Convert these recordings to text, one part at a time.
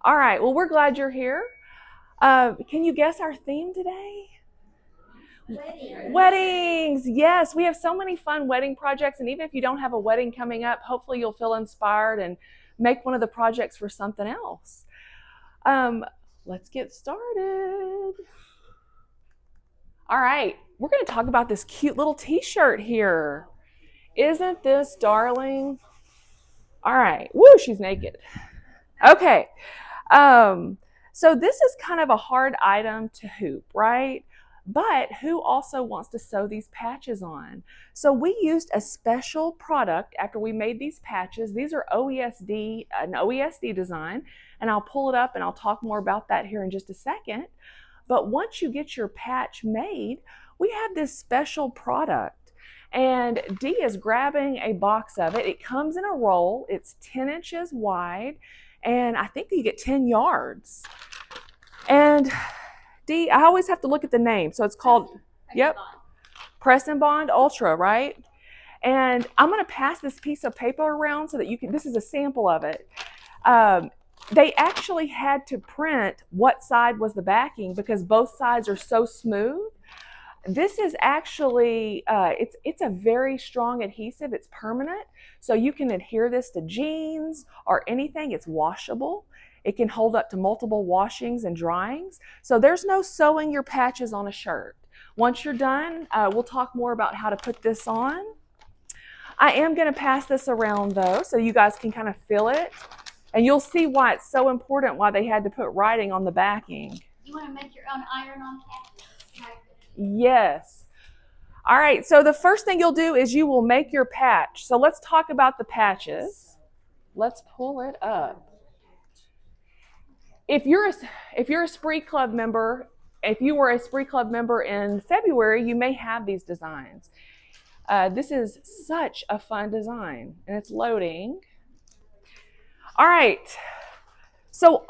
All right, well, we're glad you're here. Can you guess our theme today? Weddings. Yes, we have so many fun wedding projects. And even if you don't have a wedding coming up, hopefully you'll feel inspired and make one of the projects for something else. Um, let's get started. All right, we're going to talk about this cute little t shirt here. Isn't this darling? All right, woo, she's naked. Okay. Um, so this is kind of a hard item to hoop, right? But who also wants to sew these patches on? So we used a special product after we made these patches. These are an OESD design, and I'll pull it up and I'll talk more about that here in just a second. But once you get your patch made, we have this special product. And Dee is grabbing a box of it. It comes in a roll. It's 10 inches wide, and I think you get 10 yards. And Dee, I always have to look at the name. So it's called, yep, Press and Bond Ultra, right? And I'm going to pass this piece of paper around so that you can, this is a sample of it. They actually had to print what side was the backing because both sides are so smooth. This is actually, it's a very strong adhesive. It's permanent. So you can adhere this to jeans or anything. It's washable. It can hold up to multiple washings and dryings. So there's no sewing your patches on a shirt. Once you're done, we'll talk more about how to put this on. I am going to pass this around though, so you guys can kind of feel it. And you'll see why it's so important why they had to put writing on the backing. You want to make your own iron-on patches? Yes. All right, so the first thing you'll do is you will make your patch. So let's talk about the patches. Let's pull it up. If you're a Spree Club member, if you were a Spree Club member in February, you may have these designs. This is such a fun design, and it's loading. All right, so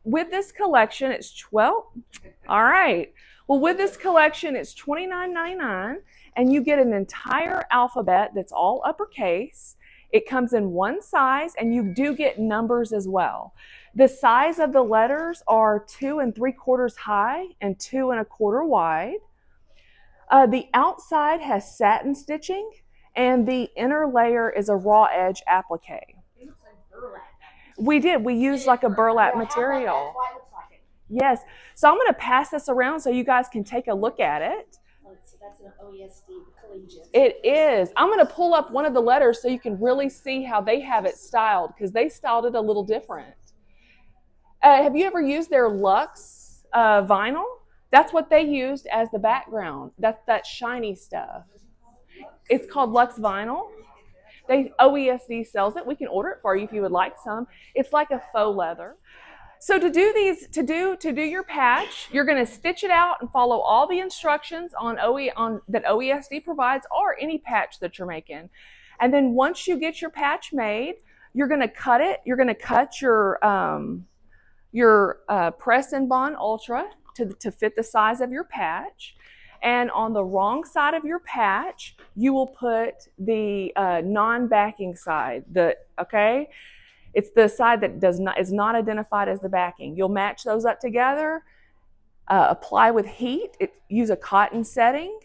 with this collection, it's 12. All right. Well, with this collection, it's $29.99, and you get an entire alphabet that's all uppercase. It comes in one size, and you do get numbers as well. The size of the letters are 2 3/4 high and 2 1/4 wide. The outside has satin stitching, and the inner layer is a raw edge applique. We did. We used like a burlap material. Yes. So I'm going to pass this around so you guys can take a look at it. So that's an OESD collegiate. It is. I'm going to pull up one of the letters so you can really see how they have it styled because they styled it a little different. Have you ever used their Luxe vinyl? That's what they used as the background. That's that shiny stuff. It's called Luxe Vinyl. OESD sells it. We can order it for you if you would like some. It's like a faux leather. So to do your patch, you're going to stitch it out and follow all the instructions that OESD provides, or any patch that you're making. And then once you get your patch made, you're going to cut it. You're going to cut your Press and Bond Ultra to fit the size of your patch. And on the wrong side of your patch, you will put the non-backing side. Okay. It's the side that is not identified as the backing. You'll match those up together, apply with heat, use a cotton setting,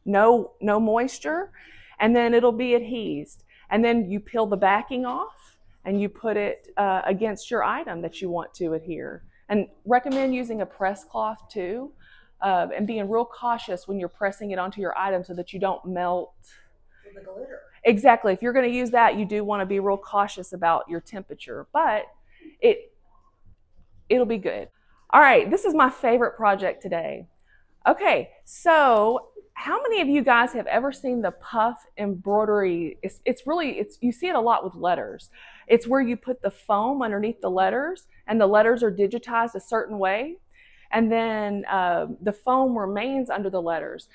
no moisture, and then it'll be adhesed. And then you peel the backing off and you put it against your item that you want to adhere. And recommend using a press cloth too, and being real cautious when you're pressing it onto your item so that you don't melt the glitter. Exactly. If you're going to use that, you do want to be real cautious about your temperature, but it'll be good. All right, this is my favorite project today. Okay, so how many of you guys have ever seen the puff embroidery? You see it a lot with letters. It's where you put the foam underneath the letters, and the letters are digitized a certain way, and then the foam remains under the letters.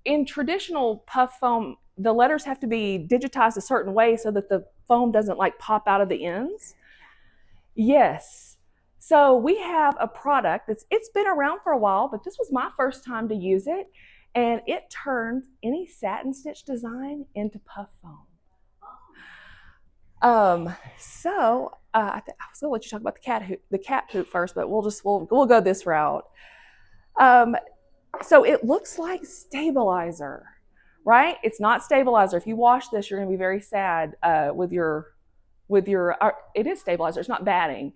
In traditional puff foam, the letters have to be digitized a certain way so that the foam doesn't like pop out of the ends. Yes. So we have a product it's been around for a while, but this was my first time to use it, and it turns any satin stitch design into puff foam. So I was gonna let you talk about the cat hoop first, but we'll go this route. So it looks like stabilizer, right? It's not stabilizer. If you wash this, you're gonna be very sad with your it is stabilizer. It's not batting.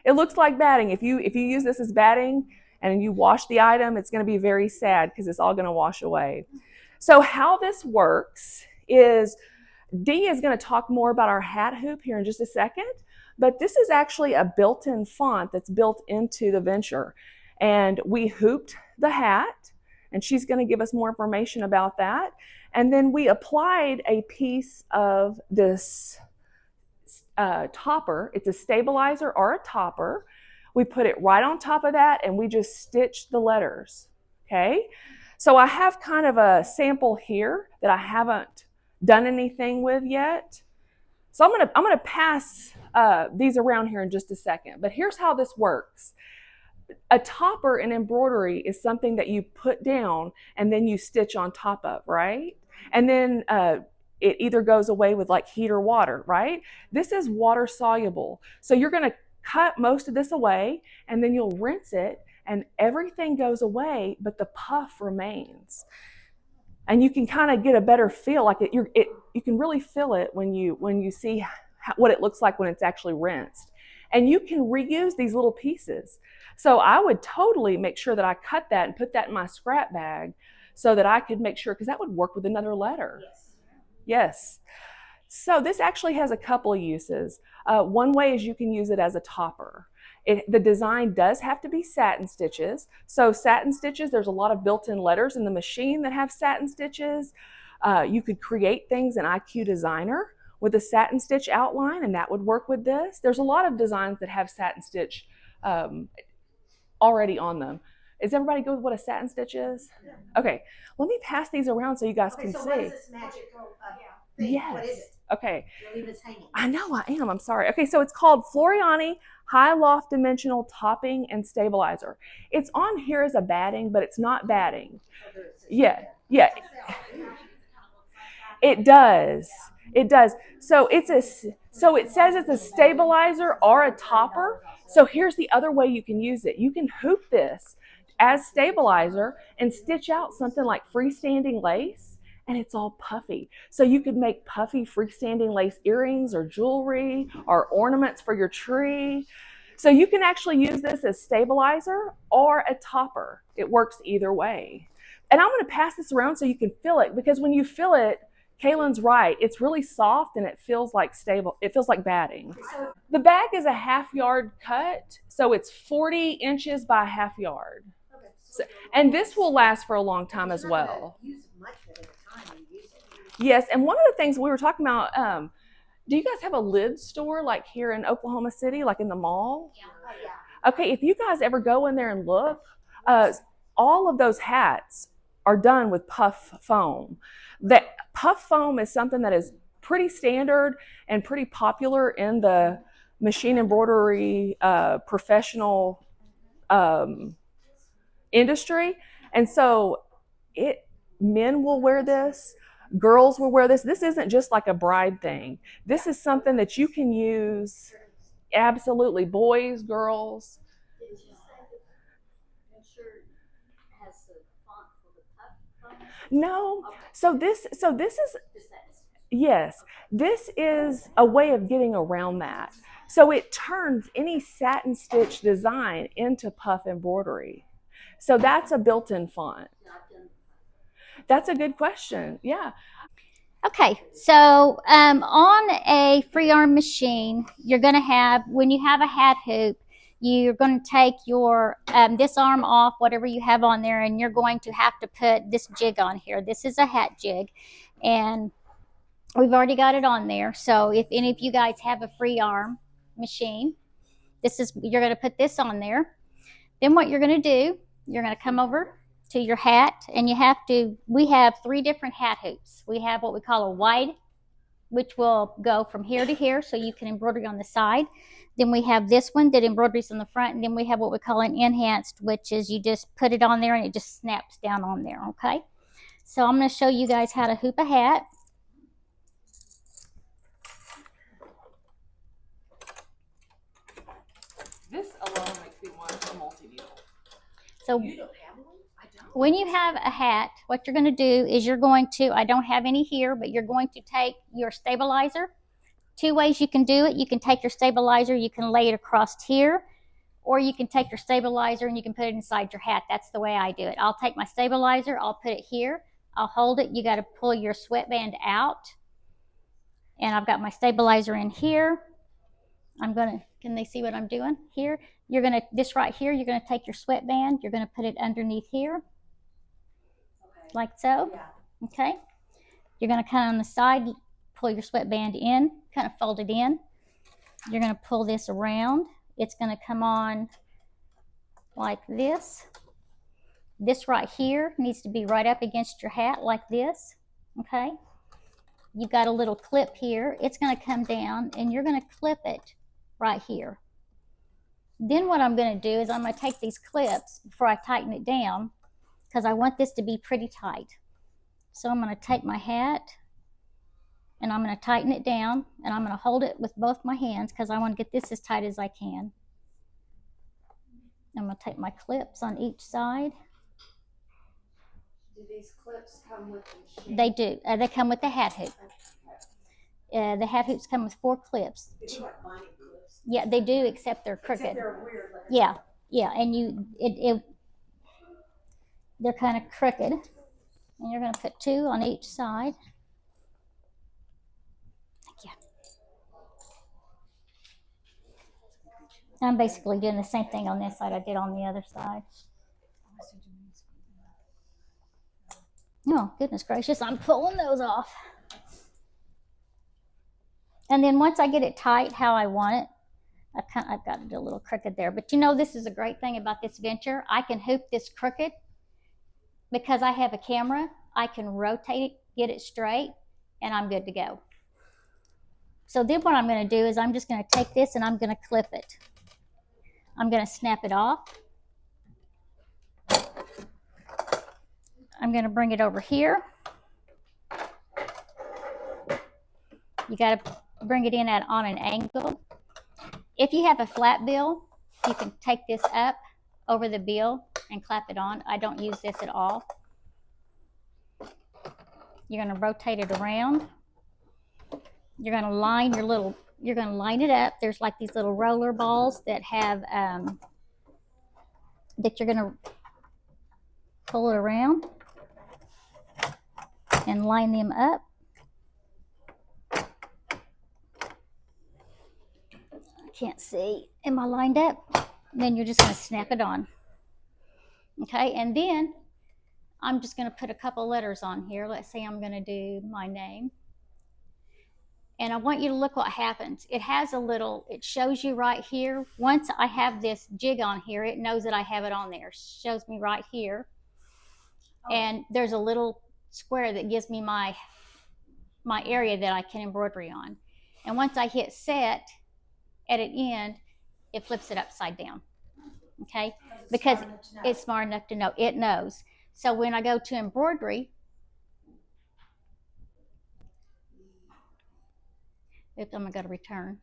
It looks like batting. If you use this as batting and you wash the item, it's going to be very sad because it's all going to wash away. So how this works is Dee is going to talk more about our hat hoop here in just a second, but this is actually a built-in font that's built into the Venture. And we hooped the hat, and she's going to give us more information about that. And then we applied a piece of this topper. It's a stabilizer or a topper. We put it right on top of that and we just stitched the letters. Okay. So I have kind of a sample here that I haven't done anything with yet. So I'm gonna pass these around here in just a second. But here's how this works. A topper in embroidery is something that you put down and then you stitch on top of, right? And then it either goes away with like heat or water, right? This is water soluble. So you're gonna cut most of this away and then you'll rinse it and everything goes away, but the puff remains. And you can kind of get a better feel, like you can really feel it when you see what it looks like when it's actually rinsed. And you can reuse these little pieces. So I would totally make sure that I cut that and put that in my scrap bag so that I could make sure, because that would work with another letter. Yes. So this actually has a couple of uses. One way is you can use it as a topper. The design does have to be satin stitches. So satin stitches, there's a lot of built-in letters in the machine that have satin stitches. You could create things in IQ Designer with a satin stitch outline, and that would work with this. There's a lot of designs that have satin stitch already on them. Is everybody good with what a satin stitch is? Yeah. Okay, let me pass these around so you guys can see. What is this magical thing? Yes. What is it? Okay. You'll leave us hanging. I know I am. I'm sorry. Okay, so it's called Floriani High Loft Dimensional Topping and Stabilizer. It's on here as a batting, but it's not batting. Yeah. It does. It does. So it says it's a stabilizer or a topper. So here's the other way you can use it. You can hoop this as stabilizer and stitch out something like freestanding lace, and it's all puffy. So you could make puffy freestanding lace earrings or jewelry or ornaments for your tree. So you can actually use this as stabilizer or a topper. It works either way. And I'm going to pass this around so you can feel it, because when you feel it, Kaylin's right. It's really soft and it feels like stable. It feels like batting. The bag is a half yard cut, so it's 40 inches by half yard. So, and this will last for a long time as well. Yes, and one of the things we were talking about, do you guys have a lid store like here in Oklahoma City, like in the mall? Yeah. Okay, if you guys ever go in there and look, all of those hats are done with puff foam. That puff foam is something that is pretty standard and pretty popular in the machine embroidery professional industry. And so men will wear this, girls will wear this. This isn't just like a bride thing. This is something that you can use, absolutely, boys, girls. Did you say the Venture has the font for the puff foam? No. Okay. So this is, yes, this is a way of getting around that. So it turns any satin stitch design into puff embroidery. So that's a built-in font. That's a good question. Yeah. Okay, so on a free arm machine, you're going to have, when you have a hat hoop, you're going to take your this arm off, whatever you have on there, and you're going to have to put this jig on here. This is a hat jig, and we've already got it on there. So if any of you guys have a free arm machine, you're going to put this on there. Then what you're going to do, you're going to come over to your hat, and we have 3 different hat hoops. We have what we call a wide, which will go from here to here, so you can embroider on the side. Then we have this one that embroiders on the front, and then we have what we call an enhanced, which is you just put it on there and it just snaps down on there, okay? So I'm going to show you guys how to hoop a hat. So You don't have one? I don't. when you have a hat, what you're going to do is you're going to, I don't have any here, but you're going to take your stabilizer. Two ways you can do it. You can take your stabilizer, you can lay it across here, or you can take your stabilizer and you can put it inside your hat. That's the way I do it. I'll take my stabilizer, I'll put it here, I'll hold it. You got to pull your sweatband out. And I've got my stabilizer in here. Can they see what I'm doing here? This right here, you're gonna take your sweatband, you're gonna put it underneath here, like so. Yeah. Okay. You're gonna kind of on the side, pull your sweatband in, kind of fold it in. You're gonna pull this around. It's gonna come on like this. This right here needs to be right up against your hat like this. Okay. You've got a little clip here. It's gonna come down and you're gonna clip it right here. Then what I'm going to do is I'm going to take these clips before I tighten it down because I want this to be pretty tight. So I'm going to take my hat and I'm going to tighten it down and I'm going to hold it with both my hands because I want to get this as tight as I can. I'm going to take my clips on each side. Do these clips come with the machine? They do. They come with the hat hoop. The hat hoops come with 4 clips. They do like binding clips. Yeah, they do, except they're crooked. Except they're weird. Like Yeah, and they're kind of crooked. And you're going to put 2 on each side. Thank you. I'm basically doing the same thing on this side I did on the other side. Oh, goodness gracious, I'm pulling those off. And then once I get it tight how I want it, I've got it a little crooked there. But you know, this is a great thing about this venture. I can hoop this crooked because I have a camera. I can rotate it, get it straight, and I'm good to go. So then what I'm going to do is I'm just going to take this and I'm going to clip it. I'm going to snap it off. I'm going to bring it over here. You got to bring it in on an angle. If you have a flat bill, you can take this up over the bill and clap it on. I don't use this at all. You're going to rotate it around. You're going to line you're going to line it up. There's like these little roller balls that have, that you're going to pull it around and line them up. Can't see. Am I lined up? Then you're just going to snap it on. Okay, and then I'm just going to put a couple letters on here. Let's say I'm going to do my name. And I want you to look what happens. It shows you right here. Once I have this jig on here, it knows that I have it on there. It shows me right here. And there's a little square that gives me my area that I can embroidery on. And once I hit set, at an end, it flips it upside down. Okay? Because it's smart enough to know. It knows. So when I go to embroidery, I'm going to go to return.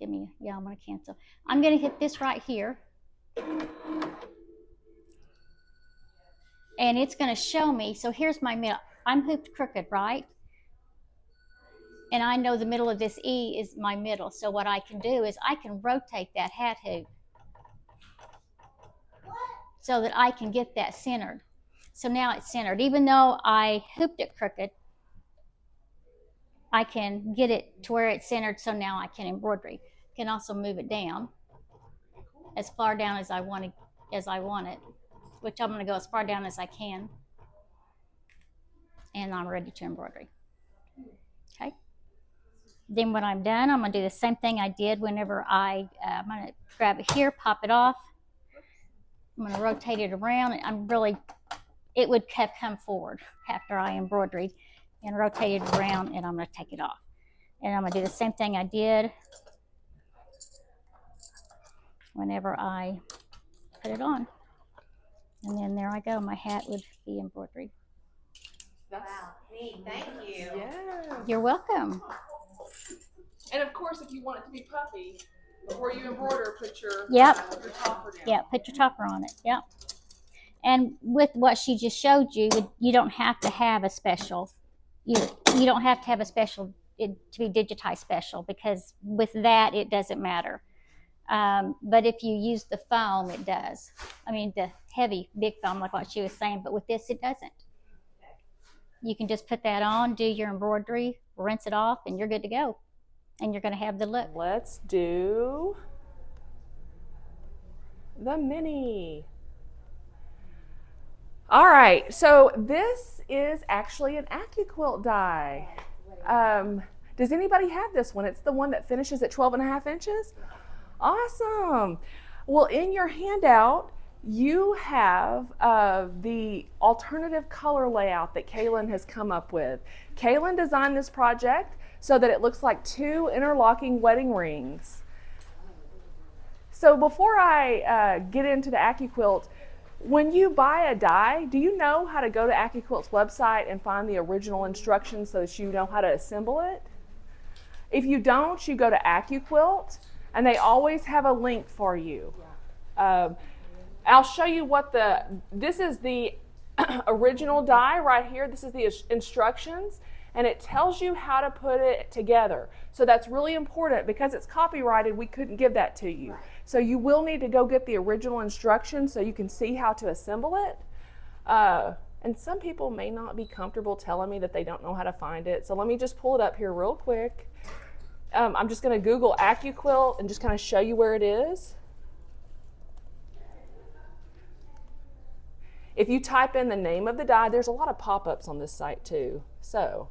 I'm going to cancel. I'm going to hit this right here. And it's going to show me. So here's my middle. I'm hooped crooked, right? And I know the middle of this E is my middle. So what I can do is I can rotate that hat hoop so that I can get that centered. So now it's centered. Even though I hooped it crooked, I can get it to where it's centered, so now I can embroidery. Can also move it down as far down as I want it, which I'm going to go as far down as I can. And I'm ready to embroidery. Okay. Then when I'm done, I'm going to do the same thing I did whenever I'm going to grab it here, pop it off. I'm going to rotate it around. It would have come forward after I embroidered and rotate it around, and I'm going to take it off. And I'm going to do the same thing I did whenever I put it on. And then there I go. My hat would be embroidered. Wow, neat. Thank you. Yeah. You're welcome. And of course, if you want it to be puffy, before you embroider, put your Yep. your topper down. Yeah, put your topper on it. Yep. And with what she just showed you, you don't have to have a special. You don't have to have a special to be digitized special, because with that it doesn't matter. But if you use the foam, it does. I mean, the heavy, big foam, like what she was saying. But with this, it doesn't. You can just put that on, do your embroidery, rinse it off, and you're good to go. And you're going to have the look. Let's do the mini. All right, so this is actually an AccuQuilt die. Does anybody have this one? It's the one that finishes at 12.5 inches. Awesome. Well, in your handout, you have the alternative color layout that Kaylin has come up with. Kaylin designed this project so that it looks like 2 interlocking wedding rings. So before I get into the AccuQuilt, when you buy a die, do you know how to go to AccuQuilt's website and find the original instructions so that you know how to assemble it? If you don't, you go to AccuQuilt, and they always have a link for you. I'll show you what this is the original die right here. This is the instructions, and it tells you how to put it together. So that's really important. Because it's copyrighted, we couldn't give that to you. So you will need to go get the original instructions so you can see how to assemble it. And some people may not be comfortable telling me that they don't know how to find it. So let me just pull it up here real quick. I'm just going to Google AccuQuilt and just kind of show you where it is. If you type in the name of the die, there's a lot of pop-ups on this site too. So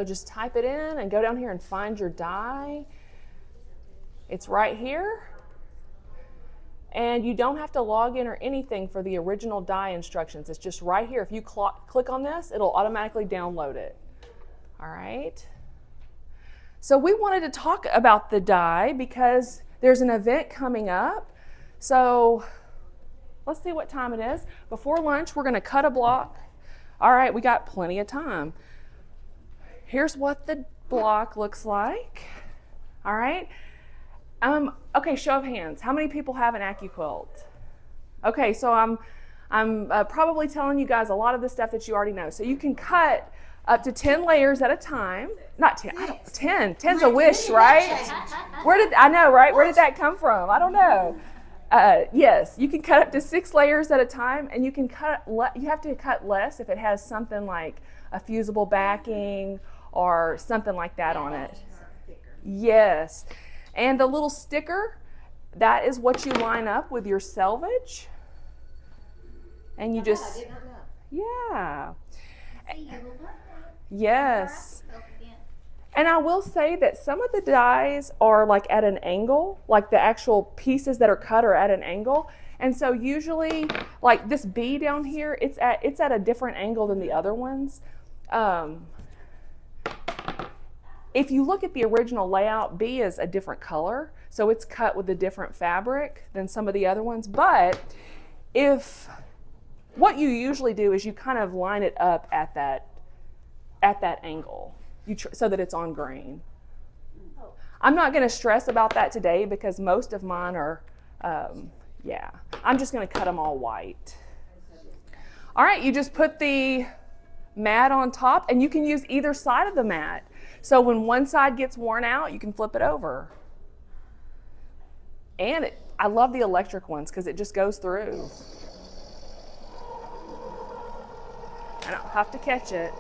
just type it in and go down here and find your die. It's right here. And you don't have to log in or anything for the original die instructions. It's just right here. If you click on this, it'll automatically download it. All right. So we wanted to talk about the die because there's an event coming up. So let's see what time it is. Before lunch, we're going to cut a block. All right, we got plenty of time. Here's what the block looks like. All right. Okay, show of hands. How many people have an AccuQuilt? Okay, so I'm probably telling you guys a lot of the stuff that you already know. So you can cut up to 10 layers at a time. Not 10, 10. 10's a wish, right? I know, right? Where did that come from? I don't know. Yes, you can cut up to 6 layers at a time, and you can you have to cut less if it has something like a fusible backing or something like that on it. Yes. And the little sticker, that is what you line up with your selvage. And you just, I did not know. yeah. See, you will love that. Yes. All right, go again. And I will say that some of the dies are like at an angle, like the actual pieces that are cut are at an angle. And so usually, like this B down here, it's at a different angle than the other ones. If you look at the original layout, B is a different color, so it's cut with a different fabric than some of the other ones. But what you usually do is you kind of line it up at that angle, so that it's on grain. I'm not going to stress about that today because most of mine are, yeah. I'm just going to cut them all white. All right, you just put the mat on top, and you can use either side of the mat. So when one side gets worn out, you can flip it over. And I love the electric ones because it just goes through. I don't have to catch it.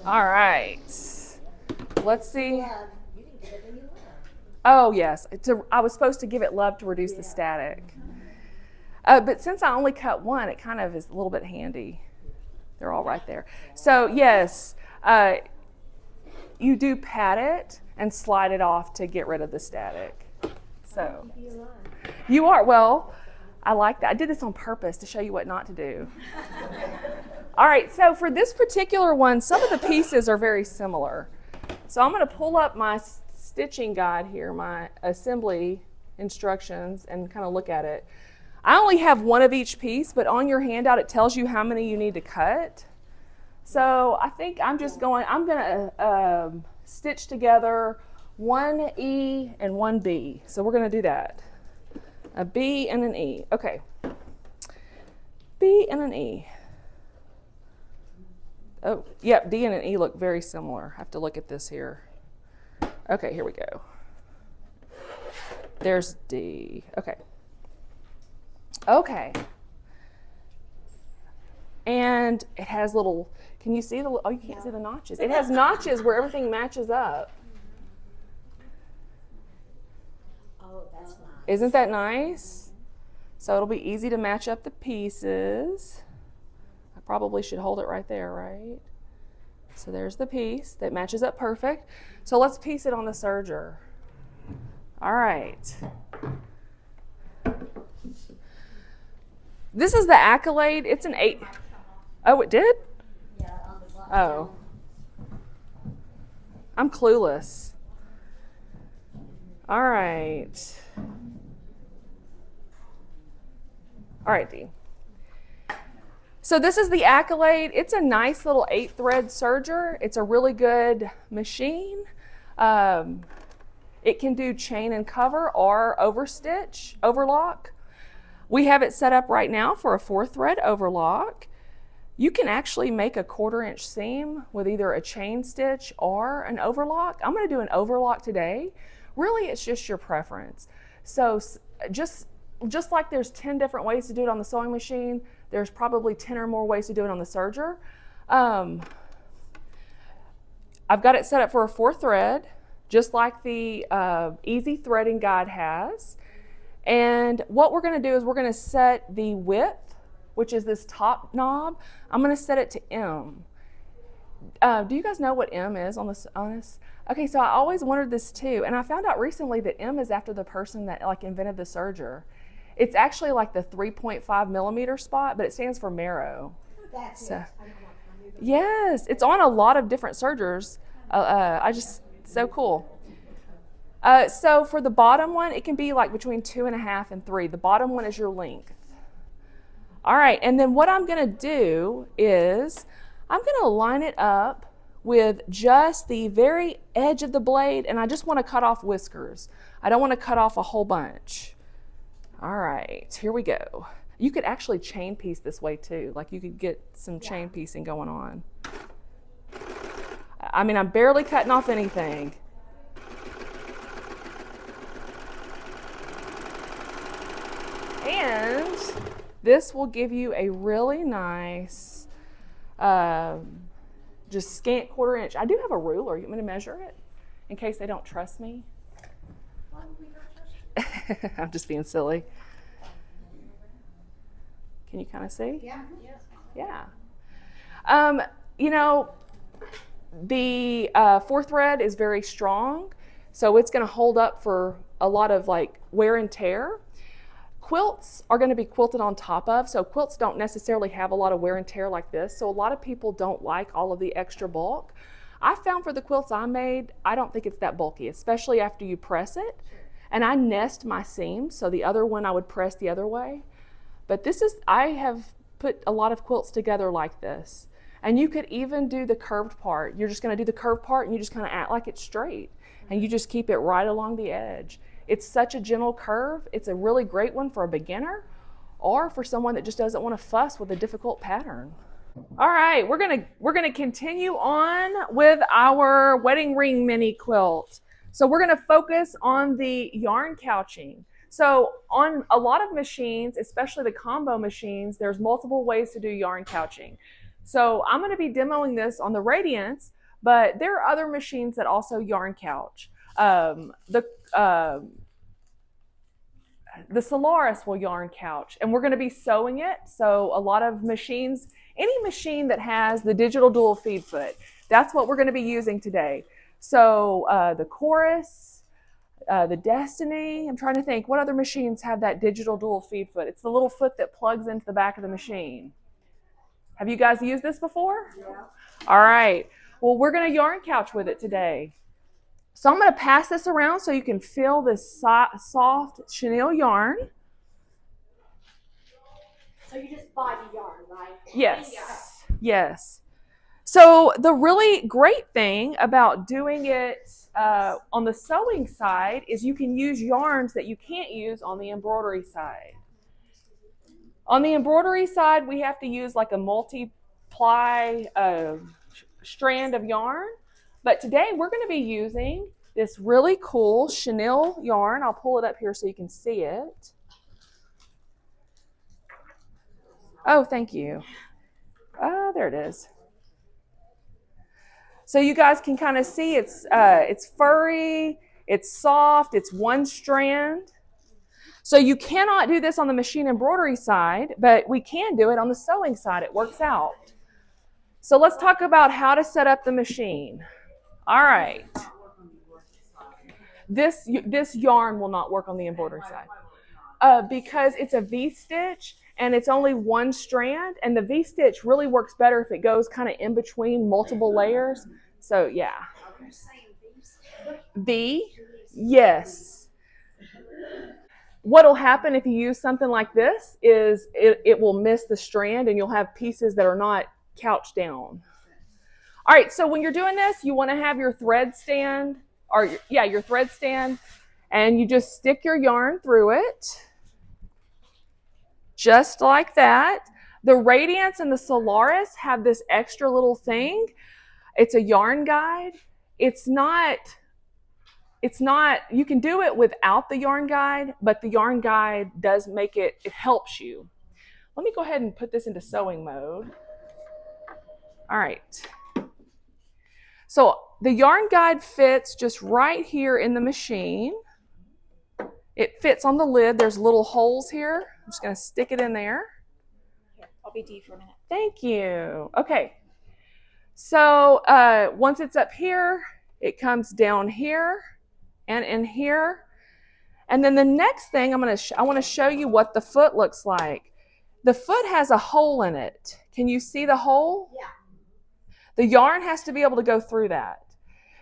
All right. Let's see. Oh, yes. I was supposed to give it love to reduce the static. But since I only cut one, it kind of is a little bit handy. They're all right there. So, yes, you do pat it and slide it off to get rid of the static. So, you are. Well, I like that. I did this on purpose to show you what not to do. All right, so for this particular one, some of the pieces are very similar. So I'm going to pull up my stitching guide here, my assembly instructions and kind of look at it. I only have one of each piece, but on your handout it tells you how many you need to cut. So I think I'm going to stitch together one E and one B. So we're going to do that. A B and an E. Okay. B and an E. Oh, yep, D and an E look very similar. I have to look at this here. Okay, here we go. There's D. Okay. Okay. And it has little, can you see the, oh, you can't see the notches. It has notches where everything matches up. Oh, that's nice. Isn't that nice? So it'll be easy to match up the pieces. I probably should hold it right there, right? So there's the piece that matches up perfect. So let's piece it on the serger. All right. This is the Accolade. It's an 8. Oh, it did? Yeah, on the bottom. Oh. I'm clueless. All right. All right, Dee. So this is the Accolade. It's a nice little 8-thread serger. It's a really good machine. It can do chain and cover or overstitch, overlock. We have it set up right now for a 4-thread overlock. You can actually make a 1/4-inch seam with either a chain stitch or an overlock. I'm going to do an overlock today. Really, it's just your preference. So just like there's 10 different ways to do it on the sewing machine, there's probably 10 or more ways to do it on the serger. I've got it set up for a 4-thread, just like the Easy Threading Guide has. And what we're going to do is we're going to set the width, which is this top knob. I'm going to set it to M. Do you guys know what M is on this? Okay, so I always wondered this too, and I found out recently that M is after the person that like invented the serger. It's actually like the 3.5 millimeter spot, but it stands for Marrow. That's So- it. I know what I knew the- Yes, it's on a lot of different sergers. So cool. So for the bottom one, it can be like between 2.5 and 3. The bottom one is your length. All right, and then what I'm gonna do is I'm gonna line it up with just the very edge of the blade, and I just wanna cut off whiskers. I don't wanna cut off a whole bunch. All right, here we go. You could actually chain piece this way too. Like you could get some chain piecing going on. I mean, I'm barely cutting off anything. And this will give you a really nice, just scant 1/4 inch. I do have a ruler. You want me to measure it in case they don't trust me? I'm just being silly. Can you kind of see? Yeah. Yeah. You know, the 4-thread is very strong, so it's going to hold up for a lot of like wear and tear. Quilts are going to be quilted on top of, so quilts don't necessarily have a lot of wear and tear like this, so a lot of people don't like all of the extra bulk. I found for the quilts I made, I don't think it's that bulky, especially after you press it. And I nest my seams, so the other one I would press the other way. But this is, I have put a lot of quilts together like this. And you could even do the curved part. You're just going to do the curved part and you just kind of act like it's straight. And you just keep it right along the edge. It's such a gentle curve. It's a really great one for a beginner or for someone that just doesn't want to fuss with a difficult pattern. All right, we're gonna continue on with our wedding ring mini quilt. So we're gonna focus on the yarn couching. So on a lot of machines, especially the combo machines, there's multiple ways to do yarn couching. So I'm gonna be demoing this on the Radiance, but there are other machines that also yarn couch. The Solaris will yarn couch, and we're going to be sewing it. So a lot of machines, any machine that has the digital dual feed foot, that's what we're going to be using today. So the Chorus, the Destiny, I'm trying to think, what other machines have that digital dual feed foot? It's the little foot that plugs into the back of the machine. Have you guys used this before? Yeah. All right. Well, we're going to yarn couch with it today. So I'm going to pass this around so you can feel this soft chenille yarn. So you just buy the yarn, right? Yes. Yes. So the really great thing about doing it on the sewing side is you can use yarns that you can't use on the embroidery side. On the embroidery side, we have to use like a multi-ply strand of yarn. But today we're going to be using this really cool chenille yarn. I'll pull it up here so you can see it. Oh, thank you. There it is. So you guys can kind of see it's furry, it's soft, it's one strand. So you cannot do this on the machine embroidery side, but we can do it on the sewing side. It works out. So let's talk about how to set up the machine. All right. This yarn will not work on the embroidery side because it's a V-stitch and it's only one strand, and the V-stitch really works better if it goes kind of in between multiple layers. So yeah. V, yes. What'll happen if you use something like this is it will miss the strand and you'll have pieces that are not couched down. All right, so when you're doing this, you want to have your thread stand, your thread stand, and you just stick your yarn through it, just like that. The Radiance and the Solaris have this extra little thing. It's a yarn guide. It's not, you can do it without the yarn guide, but the yarn guide does make it helps you. Let me go ahead and put this into sewing mode. All right. So the yarn guide fits just right here in the machine. It fits on the lid. There's little holes here. I'm just going to stick it in there. Here, I'll be D for a minute. Thank you. Okay. So once it's up here, it comes down here and in here. And then the next thing I want to show you what the foot looks like. The foot has a hole in it. Can you see the hole? Yeah. The yarn has to be able to go through that.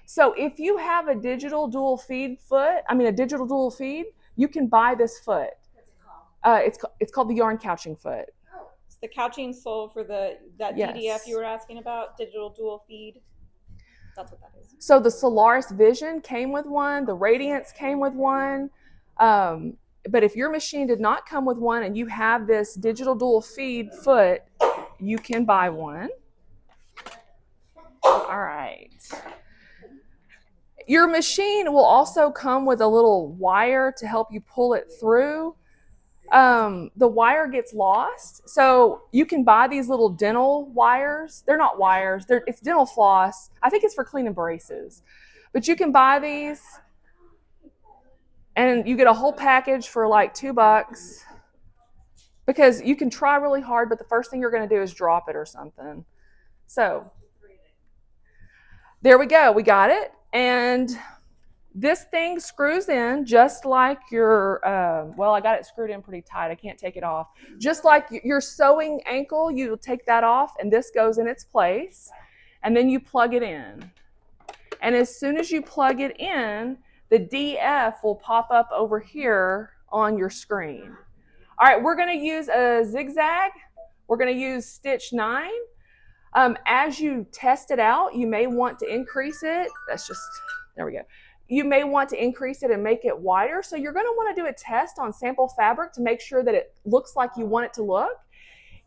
So if you have a digital dual feed, you can buy this foot. What's it called? It's called the yarn couching foot. Oh. It's the couching sole for that Yes. DDF you were asking about, digital dual feed. That's what that is. So the Solaris Vision came with one. The Radiance came with one. But if your machine did not come with one and you have this digital dual feed foot, you can buy one. All right. Your machine will also come with a little wire to help you pull it through. The wire gets lost, so you can buy these little dental wires. They're not wires, it's dental floss. I think it's for cleaning braces. But you can buy these, and you get a whole package for like $2, because you can try really hard, but the first thing you're going to do is drop it or something. So there we go. We got it. And this thing screws in just like your, well, I got it screwed in pretty tight. I can't take it off. Just like your sewing ankle, you take that off and this goes in its place. And then you plug it in. And as soon as you plug it in, the DF will pop up over here on your screen. All right, we're going to use a zigzag. We're going to use stitch 9. As you test it out, you may want to increase it. There we go. You may want to increase it and make it wider. So you're going to want to do a test on sample fabric to make sure that it looks like you want it to look.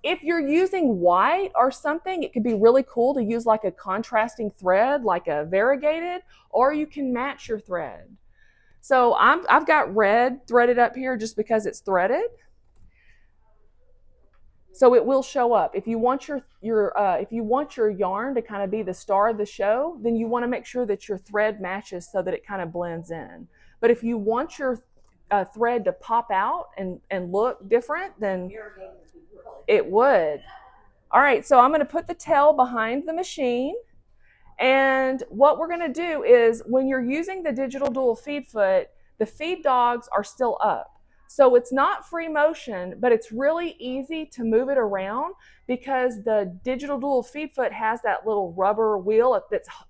If you're using white or something, it could be really cool to use like a contrasting thread, like a variegated, or you can match your thread. So I've got red threaded up here just because it's threaded. So it will show up. If you want your yarn to kind of be the star of the show, then you want to make sure that your thread matches so that it kind of blends in. But if you want your thread to pop out and look different, then it would. All right, so I'm going to put the tail behind the machine. And what we're going to do is when you're using the digital dual feed foot, the feed dogs are still up. So it's not free motion, but it's really easy to move it around because the digital dual feed foot has that little rubber wheel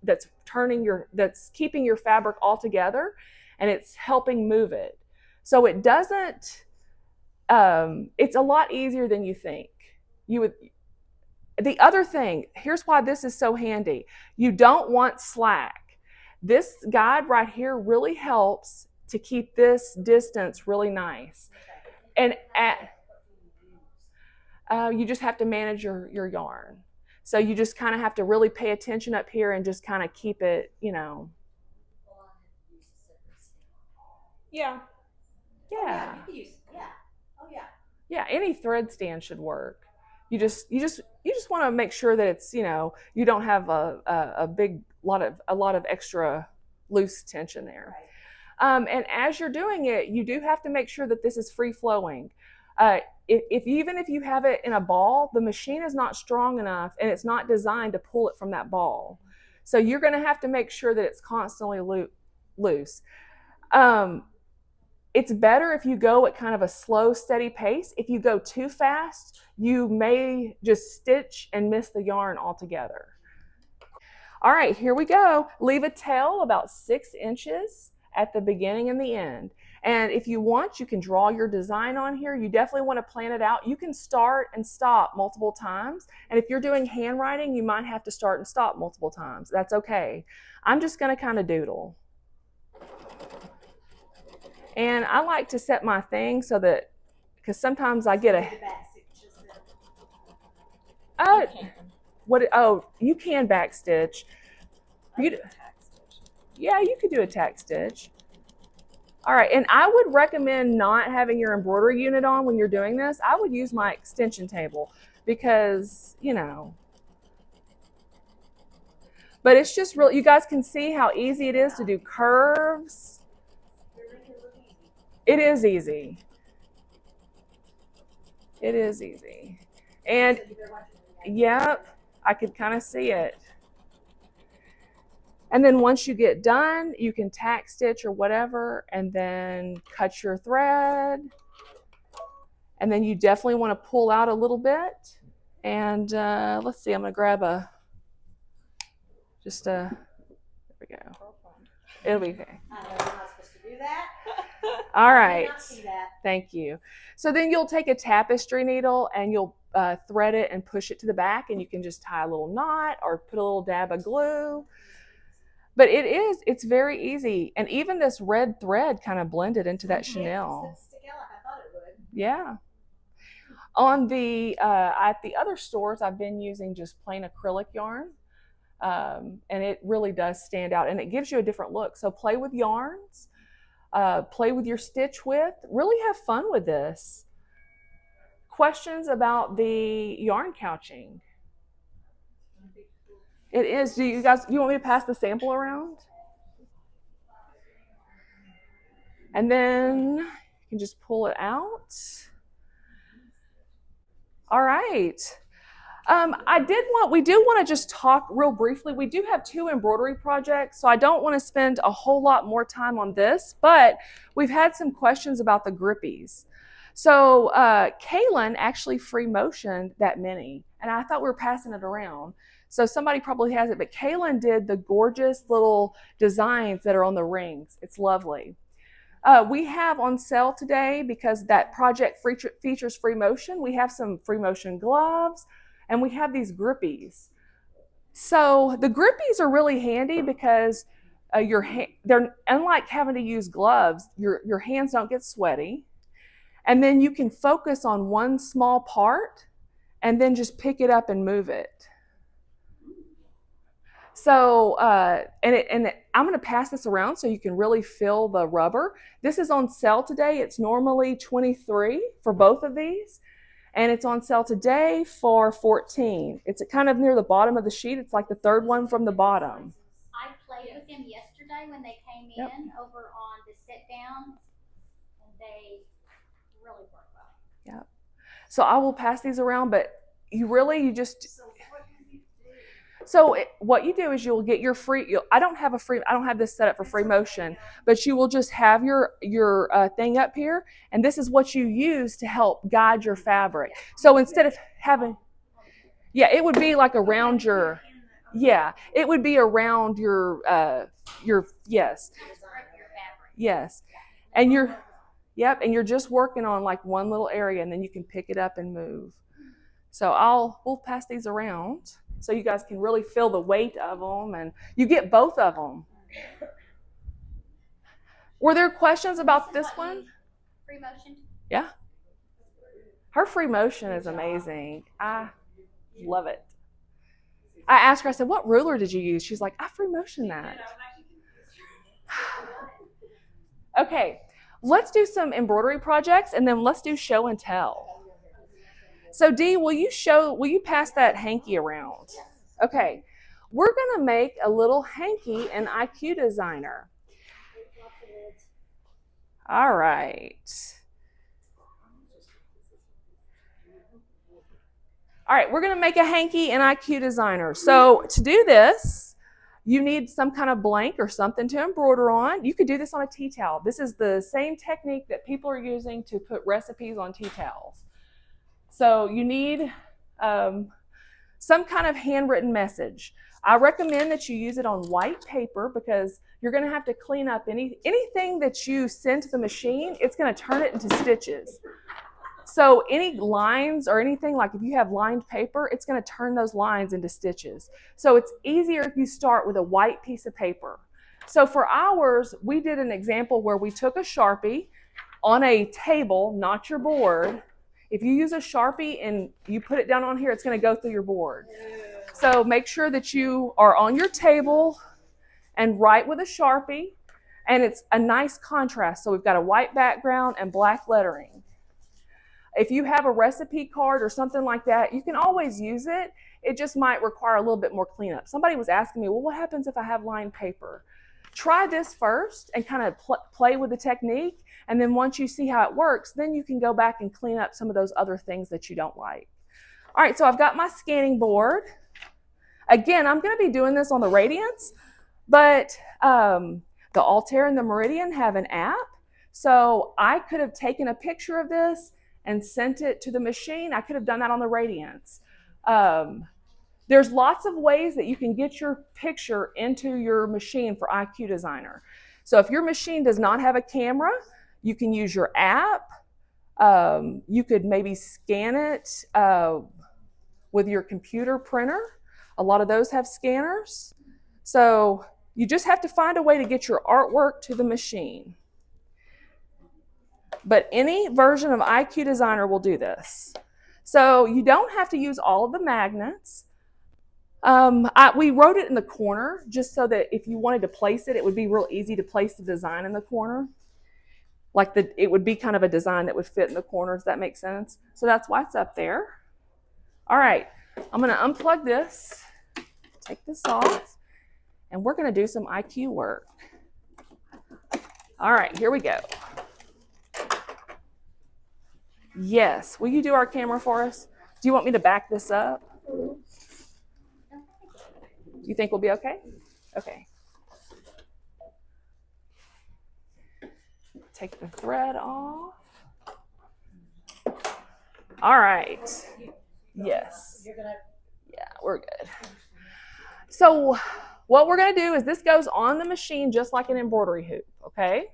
that's keeping your fabric all together, and it's helping move it. So it doesn't. It's a lot easier than you think. The other thing, here's why this is so handy. You don't want slack. This guide right here really helps to keep this distance really nice. And you just have to manage your yarn. So you just kind of have to really pay attention up here and just kind of keep it, Yeah. Yeah. You can use, yeah. Oh yeah. Yeah, any thread stand should work. You just want to make sure that it's, you don't have a lot of extra loose tension there. Right. And as you're doing it, you do have to make sure that this is free flowing. Even if you have it in a ball, the machine is not strong enough and it's not designed to pull it from that ball. So you're going to have to make sure that it's constantly loose. It's better if you go at kind of a slow, steady pace. If you go too fast, you may just stitch and miss the yarn altogether. All right, here we go. Leave a tail about 6 inches at the beginning and the end. And if you want, you can draw your design on here. You definitely want to plan it out. You can start and stop multiple times. And if you're doing handwriting, you might have to start and stop multiple times. That's okay. I'm just going to kind of doodle. And I like to set my thing so that, because sometimes I get you can backstitch. Yeah, you could do a tack stitch. All right, and I would recommend not having your embroidery unit on when you're doing this. I would use my extension table because, but it's just real. You guys can see how easy it is to do curves. It is easy. It is easy. And yep, I could kind of see it. And then once you get done, you can tack stitch or whatever, and then cut your thread. And then you definitely want to pull out a little bit. And let's see, I'm going to grab there we go. It'll be okay. I know you're not supposed to do that. All right. I did not see that. Thank you. So then you'll take a tapestry needle and you'll thread it and push it to the back, and you can just tie a little knot or put a little dab of glue. But it's very easy. And even this red thread kind of blended into that chenille. It doesn't stick out like I thought it would. Yeah. On at the other stores, I've been using just plain acrylic yarn. And it really does stand out, and it gives you a different look. So play with yarns, play with your stitch width, really have fun with this. Questions about the yarn couching? It is. Do you want me to pass the sample around? And then you can just pull it out. All right. We do want to just talk real briefly. We do have 2 embroidery projects, so I don't want to spend a whole lot more time on this, but we've had some questions about the grippies. So Kaylin actually free motioned that mini, and I thought we were passing it around. So somebody probably has it, but Kaylin did the gorgeous little designs that are on the rings. It's lovely. We have on sale today, because that project features free motion, we have some free motion gloves, and we have these grippies. So the grippies are really handy because they're unlike having to use gloves, your hands don't get sweaty. And then you can focus on one small part and then just pick it up and move it. So, I'm going to pass this around so you can really feel the rubber. This is on sale today. It's normally $23 for both of these, and it's on sale today for $14. It's kind of near the bottom of the sheet. It's like the third one from the bottom. I played with them yesterday when they came in over on the sit down, and they really work well. Yep. So I will pass these around, but you just. So what do you do? So what you do is you'll get your free. I don't have this set up for free motion, but you will just have your thing up here, and this is what you use to help guide your fabric. So instead of having, yeah, it would be like around your, yeah, it would be around your yes, yes, and you're, yep, and you're just working on like one little area, and then you can pick it up and move. So we'll pass these around so you guys can really feel the weight of them, and you get both of them. Were there questions about this one? Free motion. Yeah. Her free motion is amazing. I love it. I asked her, I said, what ruler did you use? She's like, I free motion that. Okay, let's do some embroidery projects, and then let's do show and tell. So Dee, will you pass that hanky around? Okay, we're gonna make a little hanky in IQ Designer. All right. All right, we're gonna make a hanky in IQ Designer. So to do this, you need some kind of blank or something to embroider on. You could do this on a tea towel. This is the same technique that people are using to put recipes on tea towels. So you need some kind of handwritten message. I recommend that you use it on white paper because you're going to have to clean up anything that you send to the machine. It's going to turn it into stitches. So any lines or anything, like if you have lined paper, it's going to turn those lines into stitches. So it's easier if you start with a white piece of paper. So for ours, we did an example where we took a Sharpie on a table, not your board. If you use a Sharpie and you put it down on here, it's going to go through your board. So make sure that you are on your table and write with a Sharpie, and it's a nice contrast. So we've got a white background and black lettering. If you have a recipe card or something like that, you can always use it. It just might require a little bit more cleanup. Somebody was asking me, well, what happens if I have lined paper? Try this first and kind of play with the technique. And then once you see how it works, then you can go back and clean up some of those other things that you don't like. All right, so I've got my scanning board. Again, I'm going to be doing this on the Radiance, but the Altair and the Meridian have an app. So I could have taken a picture of this and sent it to the machine. I could have done that on the Radiance. There's lots of ways that you can get your picture into your machine for IQ Designer. So if your machine does not have a camera, you can use your app. You could maybe scan it with your computer printer. A lot of those have scanners. So you just have to find a way to get your artwork to the machine. But any version of IQ Designer will do this. So you don't have to use all of the magnets. We wrote it in the corner just so that if you wanted to place it, it would be real easy to place the design in the corner. Like it would be kind of a design that would fit in the corner. Does that make sense? So that's why it's up there. All right, I'm going to unplug this, take this off, and we're going to do some IQ work. All right, here we go. Yes, will you do our camera for us? Do you want me to back this up? You think we'll be okay? Okay. Take the thread off. All right. Yes. Yeah, we're good. So what we're going to do is this goes on the machine just like an embroidery hoop, okay?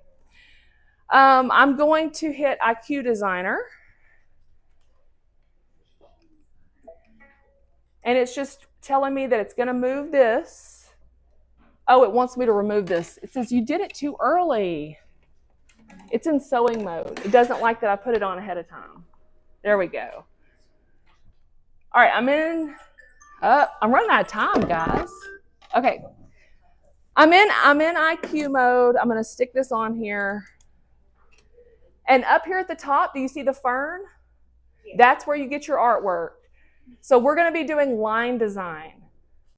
I'm going to hit IQ Designer. And it's just telling me that it's going to move this. Oh, it wants me to remove this. It says you did it too early. It's in sewing mode. It doesn't like that I put it on ahead of time. There we go. All right, I'm running out of time, guys. Okay. I'm in IQ mode. I'm going to stick this on here. And up here at the top, do you see the fern? Yeah. That's where you get your artwork. So we're going to be doing line design.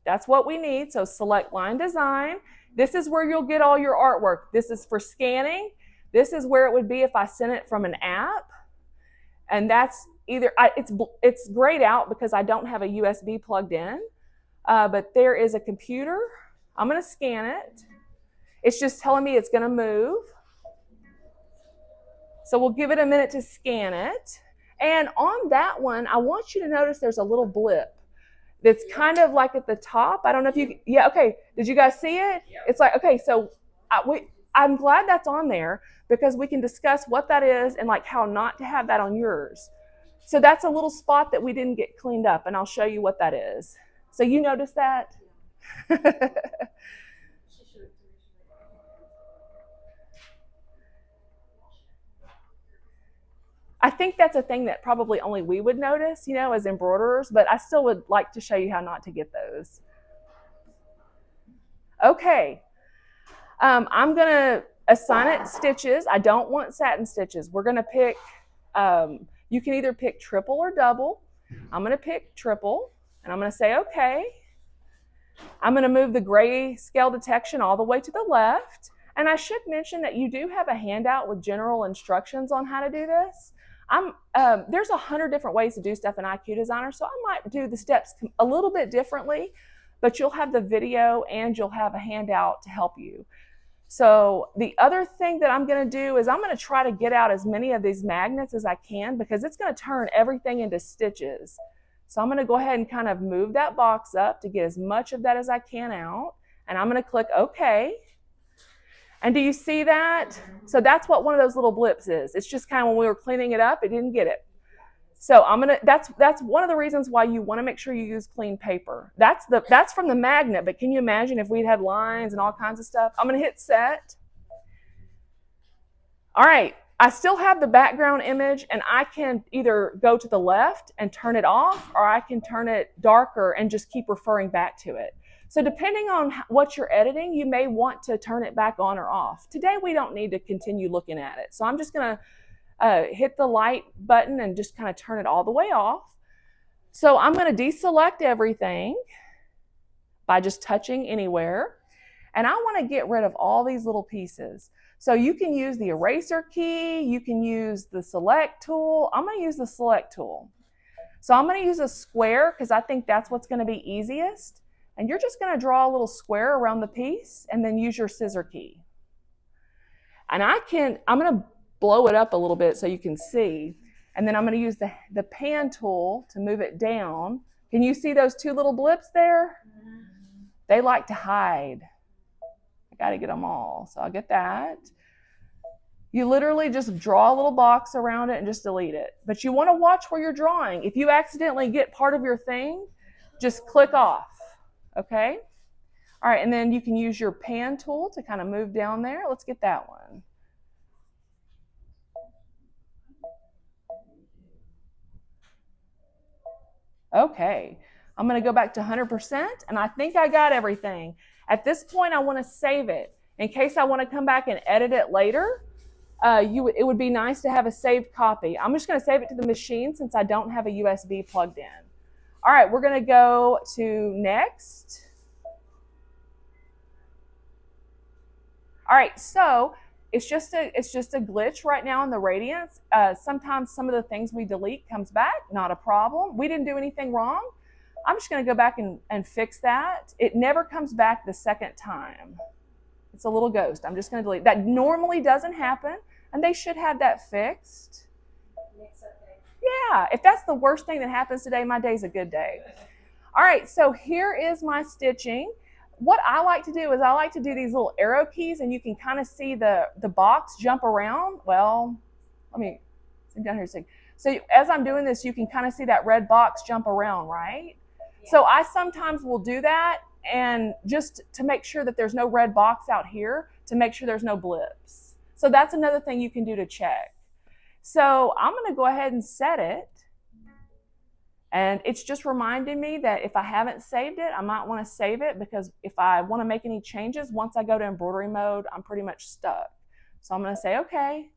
That's what we need. So select line design. This is where you'll get all your artwork. This is for scanning. This is where it would be if I sent it from an app. And that's either, it's grayed out because I don't have a USB plugged in. but there is a computer. I'm going to scan it. It's just telling me it's going to move. So we'll give it a minute to scan it. And on that one, I want you to notice there's a little blip that's kind of like at the top. I don't know if you, yeah, okay. Did you guys see it? Yeah. It's like, okay, so I'm glad that's on there because we can discuss what that is and like how not to have that on yours. So that's a little spot that we didn't get cleaned up, and I'll show you what that is. So you notice that? I think that's a thing that probably only we would notice, you know, as embroiderers, but I still would like to show you how not to get those. Okay. I'm going to assign it stitches. I don't want satin stitches. We're going to pick, you can either pick triple or double. I'm going to pick triple, and I'm going to say, okay. I'm going to move the gray scale detection all the way to the left. And I should mention that you do have a handout with general instructions on how to do this. There's 100 different ways to do stuff in IQ Designer, so I might do the steps a little bit differently, but you'll have the video and you'll have a handout to help you. So the other thing that I'm going to do is I'm going to try to get out as many of these magnets as I can because it's going to turn everything into stitches. So I'm going to go ahead and kind of move that box up to get as much of that as I can out, and I'm going to click OK. And do you see that? So that's what one of those little blips is. It's just kind of when we were cleaning it up, it didn't get it. So that's one of the reasons why you want to make sure you use clean paper. That's from the magnet, but can you imagine if we'd had lines and all kinds of stuff? I'm going to hit set. All right, I still have the background image, and I can either go to the left and turn it off, or I can turn it darker and just keep referring back to it. So depending on what you're editing, you may want to turn it back on or off. Today, we don't need to continue looking at it. So I'm just going to hit the light button and just kind of turn it all the way off. So I'm going to deselect everything by just touching anywhere. And I want to get rid of all these little pieces. So you can use the eraser key. You can use the select tool. I'm going to use the select tool. So I'm going to use a square because I think that's what's going to be easiest. And you're just going to draw a little square around the piece and then use your scissor key. And I'm going to blow it up a little bit so you can see. And then I'm going to use the pan tool to move it down. Can you see those two little blips there? They like to hide. I got to get them all. So I'll get that. You literally just draw a little box around it and just delete it. But you want to watch where you're drawing. If you accidentally get part of your thing, just click off. Okay? All right, and then you can use your pan tool to kind of move down there. Let's get that one. Okay, I'm going to go back to 100%, and I think I got everything. At this point, I want to save it. In case I want to come back and edit it later, it would be nice to have a saved copy. I'm just going to save it to the machine since I don't have a USB plugged in. All right, we're going to go to next. All right, so it's just a glitch right now in the Radiance. Sometimes some of the things we delete comes back, not a problem. We didn't do anything wrong. I'm just going to go back and fix that. It never comes back the second time. It's a little ghost. I'm just going to delete. That normally doesn't happen, and they should have that fixed. Yeah, if that's the worst thing that happens today, my day's a good day. All right, so here is my stitching. What I like to do is I like to do these little arrow keys, and you can kind of see the box jump around. Well, let me sit down here and see. So as I'm doing this, you can kind of see that red box jump around, right? Yeah. So I sometimes will do that, and just to make sure that there's no red box out here, to make sure there's no blips. So that's another thing you can do to check. So I'm going to go ahead and set it. And it's just reminding me that if I haven't saved it, I might want to save it, because if I want to make any changes, once I go to embroidery mode, I'm pretty much stuck. So I'm going to say, okay.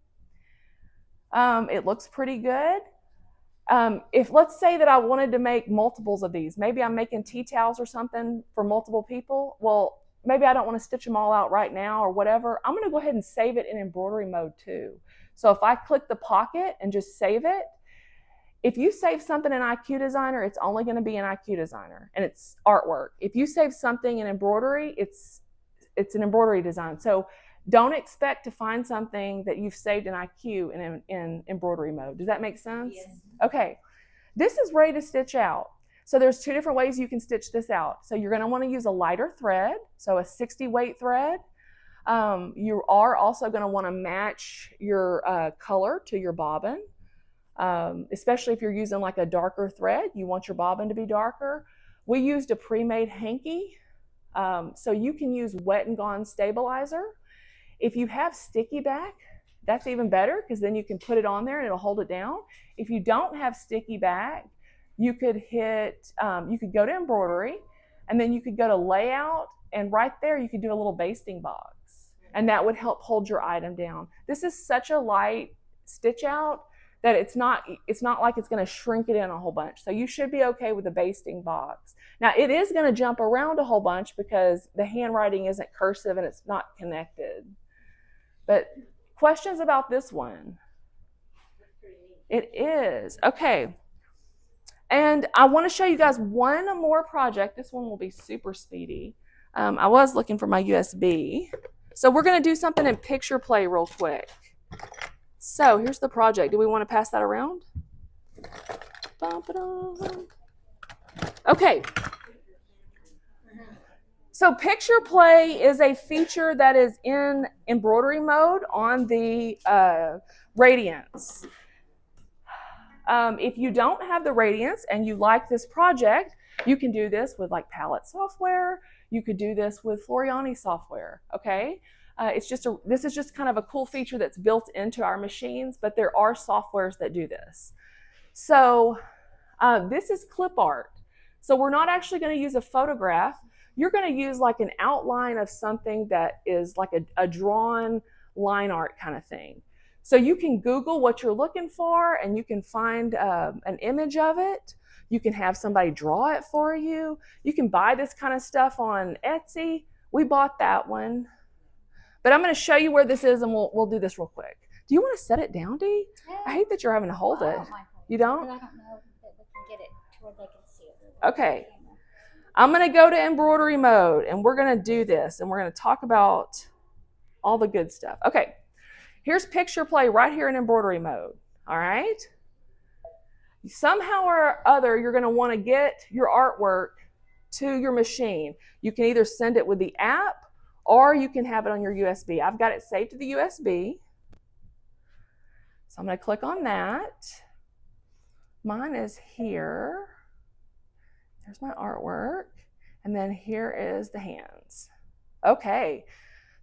It looks pretty good. If let's say that I wanted to make multiples of these, maybe I'm making tea towels or something for multiple people. Well, maybe I don't want to stitch them all out right now or whatever. I'm going to go ahead and save it in embroidery mode too. So if I click the pocket and just save it, if you save something in IQ Designer, it's only going to be in IQ Designer, and it's artwork. If you save something in embroidery, it's an embroidery design. So don't expect to find something that you've saved in IQ in embroidery mode. Does that make sense? Yes. Okay. This is ready to stitch out. So there's 2 different ways you can stitch this out. So you're going to want to use a lighter thread, so a 60 weight thread. You are also going to want to match your color to your bobbin, especially if you're using like a darker thread. You want your bobbin to be darker. We used a pre-made hanky, so you can use Wet and Gone stabilizer. If you have sticky back, that's even better, because then you can put it on there and it'll hold it down. If you don't have sticky back, you could you could go to embroidery, and then you could go to layout, and right there you could do a little basting box, and that would help hold your item down. This is such a light stitch out that it's not like it's going to shrink it in a whole bunch. So you should be okay with a basting box. Now it is going to jump around a whole bunch because the handwriting isn't cursive and it's not connected. But questions about this one? It is. Okay. And I want to show you guys one more project. This one will be super speedy. I was looking for my USB. So we're going to do something in Picture Play real quick. So here's the project. Do we want to pass that around? Okay. So Picture Play is a feature that is in embroidery mode on the Radiance. If you don't have the Radiance and you like this project, you can do this with like Palette software. You could do this with Floriani software, okay? This is just kind of a cool feature that's built into our machines, but there are softwares that do this. So this is clip art. So we're not actually going to use a photograph. You're going to use like an outline of something that is like a drawn line art kind of thing. So you can Google what you're looking for, and you can find an image of it. You can have somebody draw it for you. You can buy this kind of stuff on Etsy. We bought that one. But I'm going to show you where this is, and we'll do this real quick. Do you want to set it down, Dee? Yeah. I hate that you're having to hold it. You don't? I don't know that we can get it to where they can see it. Okay. I'm going to go to embroidery mode, and we're going to do this, and we're going to talk about all the good stuff. Okay. Here's Picture Play right here in embroidery mode. All right. Somehow or other, you're going to want to get your artwork to your machine. You can either send it with the app, or you can have it on your USB. I've got it saved to the USB. So I'm going to click on that. Mine is here. There's my artwork. And then here is the hands. Okay.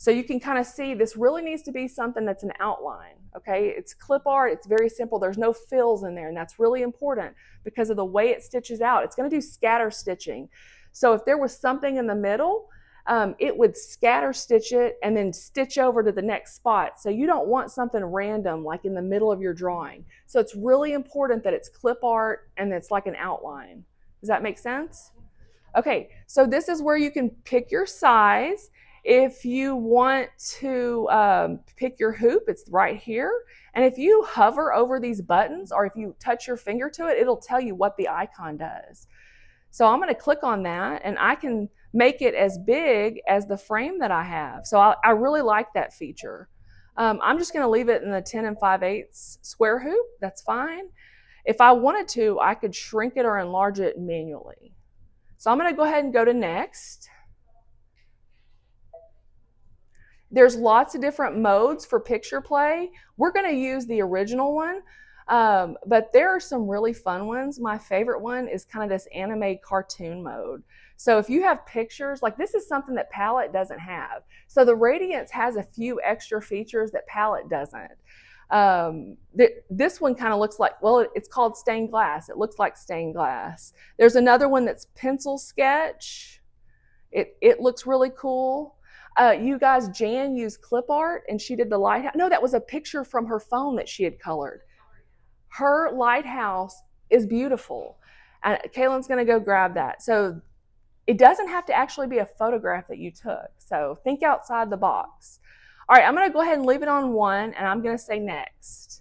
So you can kind of see this really needs to be something that's an outline, okay? It's clip art, it's very simple. There's no fills in there, and that's really important because of the way it stitches out. It's going to do scatter stitching. So if there was something in the middle, it would scatter stitch it and then stitch over to the next spot. So you don't want something random like in the middle of your drawing. So it's really important that it's clip art and it's like an outline. Does that make sense? Okay, so this is where you can pick your size. If you want to pick your hoop, it's right here. And if you hover over these buttons, or if you touch your finger to it, it'll tell you what the icon does. So I'm going to click on that, and I can make it as big as the frame that I have. So I really like that feature. I'm just going to leave it in the 10 5/8 square hoop. That's fine. If I wanted to, I could shrink it or enlarge it manually. So I'm going to go ahead and go to next. There's lots of different modes for Picture Play. We're going to use the original one, but there are some really fun ones. My favorite one is kind of this anime cartoon mode. So if you have pictures, like this is something that Palette doesn't have. So the Radiance has a few extra features that Palette doesn't. This one kind of looks like, well, it's called stained glass. It looks like stained glass. There's another one that's pencil sketch. It looks really cool. You guys, Jan used clip art and she did the lighthouse. No, that was a picture from her phone that she had colored. Her lighthouse is beautiful. And Kaylin's going to go grab that. So it doesn't have to actually be a photograph that you took. So think outside the box. All right, I'm going to go ahead and leave it on 1, and I'm going to say next.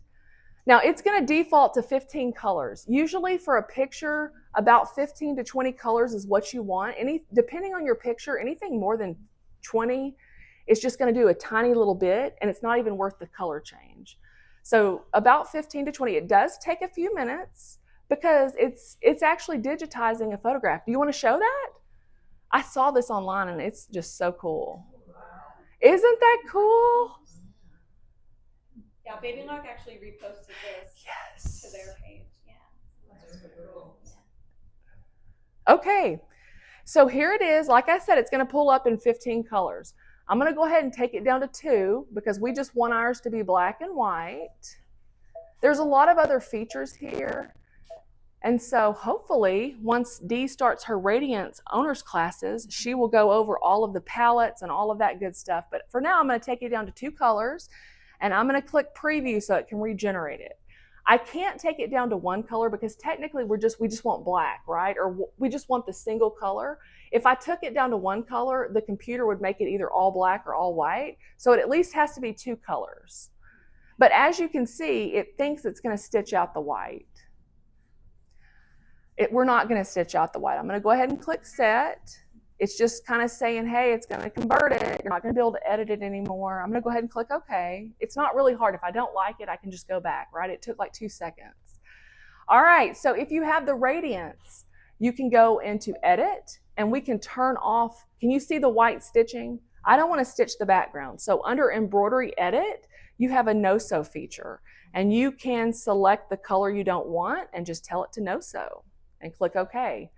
Now it's going to default to 15 colors. Usually for a picture, about 15 to 20 colors is what you want. Depending on your picture, anything more than 20 is just going to do a tiny little bit, and it's not even worth the color change. So about 15 to 20. It does take a few minutes because it's actually digitizing a photograph. Do you want to show that? I saw this online and it's just so cool. Isn't that cool? Yeah, Baby Lock actually reposted this Yes. to their page. Okay, so here it is. Like I said, it's going to pull up in 15 colors. I'm going to go ahead and take it down to 2 because we just want ours to be black and white. There's a lot of other features here. And so hopefully once Dee starts her Radiance owners classes, she will go over all of the palettes and all of that good stuff. But for now, I'm going to take it down to 2 colors and I'm going to click preview so it can regenerate it. I can't take it down to 1 color because technically we just want black, right? Or we just want the single color. If I took it down to 1 color, the computer would make it either all black or all white. So it at least has to be 2 colors. But as you can see, it thinks it's going to stitch out the white. We're not going to stitch out the white. I'm going to go ahead and click set. It's just kind of saying, hey, it's going to convert it. You're not going to be able to edit it anymore. I'm going to go ahead and click OK. It's not really hard. If I don't like it, I can just go back, right? It took like 2 seconds. All right, so if you have the Radiance, you can go into edit and we can turn off. Can you see the white stitching? I don't want to stitch the background. So under embroidery edit, you have a no-sew feature and you can select the color you don't want and just tell it to no-sew and click OK.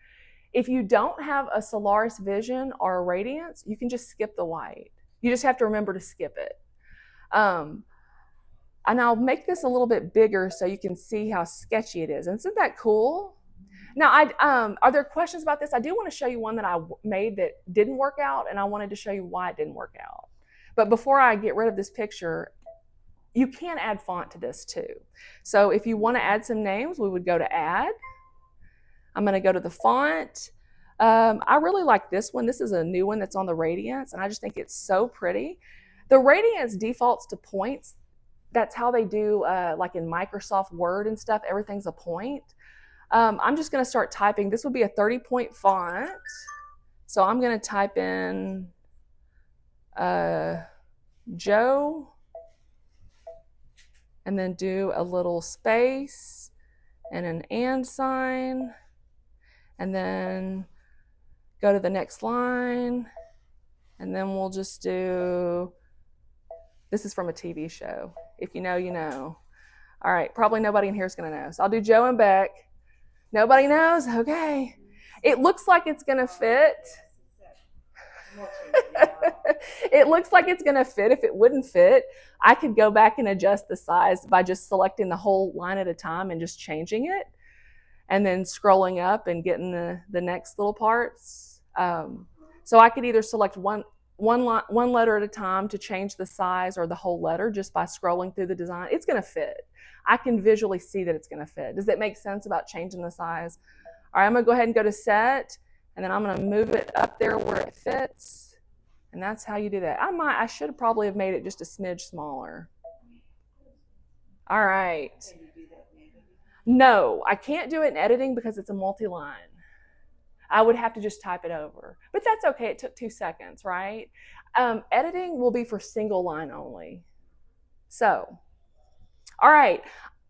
If you don't have a Solaris Vision or a Radiance, you can just skip the white. You just have to remember to skip it. And I'll make this a little bit bigger so you can see how sketchy it is. And isn't that cool? Now, are there questions about this? I do want to show you one that I made that didn't work out, and I wanted to show you why it didn't work out. But before I get rid of this picture, you can add font to this too. So if you want to add some names, we would go to add. I'm going to go to the font. I really like this one. This is a new one that's on the Radiance, and I just think it's so pretty. The Radiance defaults to points. That's how they do, like in Microsoft Word and stuff, everything's a point. I'm just going to start typing. This would be a 30-point font. So I'm going to type in Joe, and then do a little space and an and sign. And then go to the next line, and then we'll just do, this is from a TV show. If you know, you know. All right, probably nobody in here is gonna know. So I'll do Joe and Beck. Nobody knows? Okay. It looks like it's gonna fit. It looks like it's gonna fit. If it wouldn't fit, I could go back and adjust the size by just selecting the whole line at a time and just changing it. And then scrolling up and getting the next little parts. So I could either select one letter at a time to change the size or the whole letter just by scrolling through the design. It's going to fit. I can visually see that it's going to fit. Does that make sense about changing the size? All right, I'm going to go ahead and go to set, and then I'm going to move it up there where it fits. And that's how you do that. I should probably have made it just a smidge smaller. All right. No, I can't do it in editing because it's a multi-line. I would have to just type it over. But that's okay, it took 2 seconds, right? Editing will be for single line only. So, all right.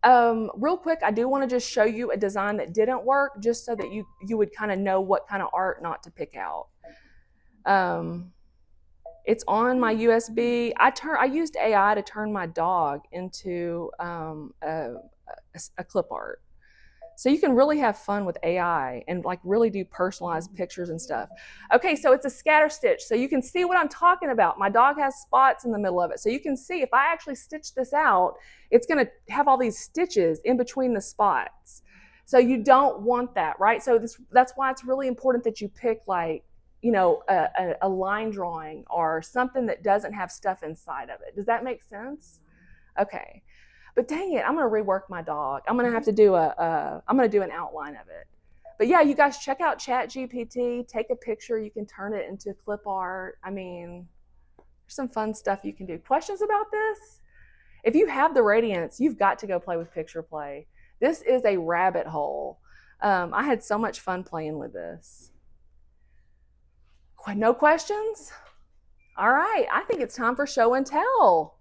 Real quick, I do want to just show you a design that didn't work just so that you would kind of know what kind of art not to pick out. It's on my USB. I used AI to turn my dog into a clip art. So you can really have fun with AI and like really do personalized pictures and stuff. Okay, so it's a scatter stitch. So you can see what I'm talking about. My dog has spots in the middle of it. So you can see if I actually stitch this out, it's gonna have all these stitches in between the spots. So you don't want that, right? So that's why it's really important that you pick like, you know, a line drawing or something that doesn't have stuff inside of it. Does that make sense? Okay. But dang it, I'm gonna rework my dog. I'm gonna have to do I'm gonna do an outline of it. But yeah, you guys check out ChatGPT, take a picture, you can turn it into clip art. I mean, there's some fun stuff you can do. Questions about this? If you have the Radiance, you've got to go play with Picture Play. This is a rabbit hole. I had so much fun playing with this. No questions? All right, I think it's time for show and tell.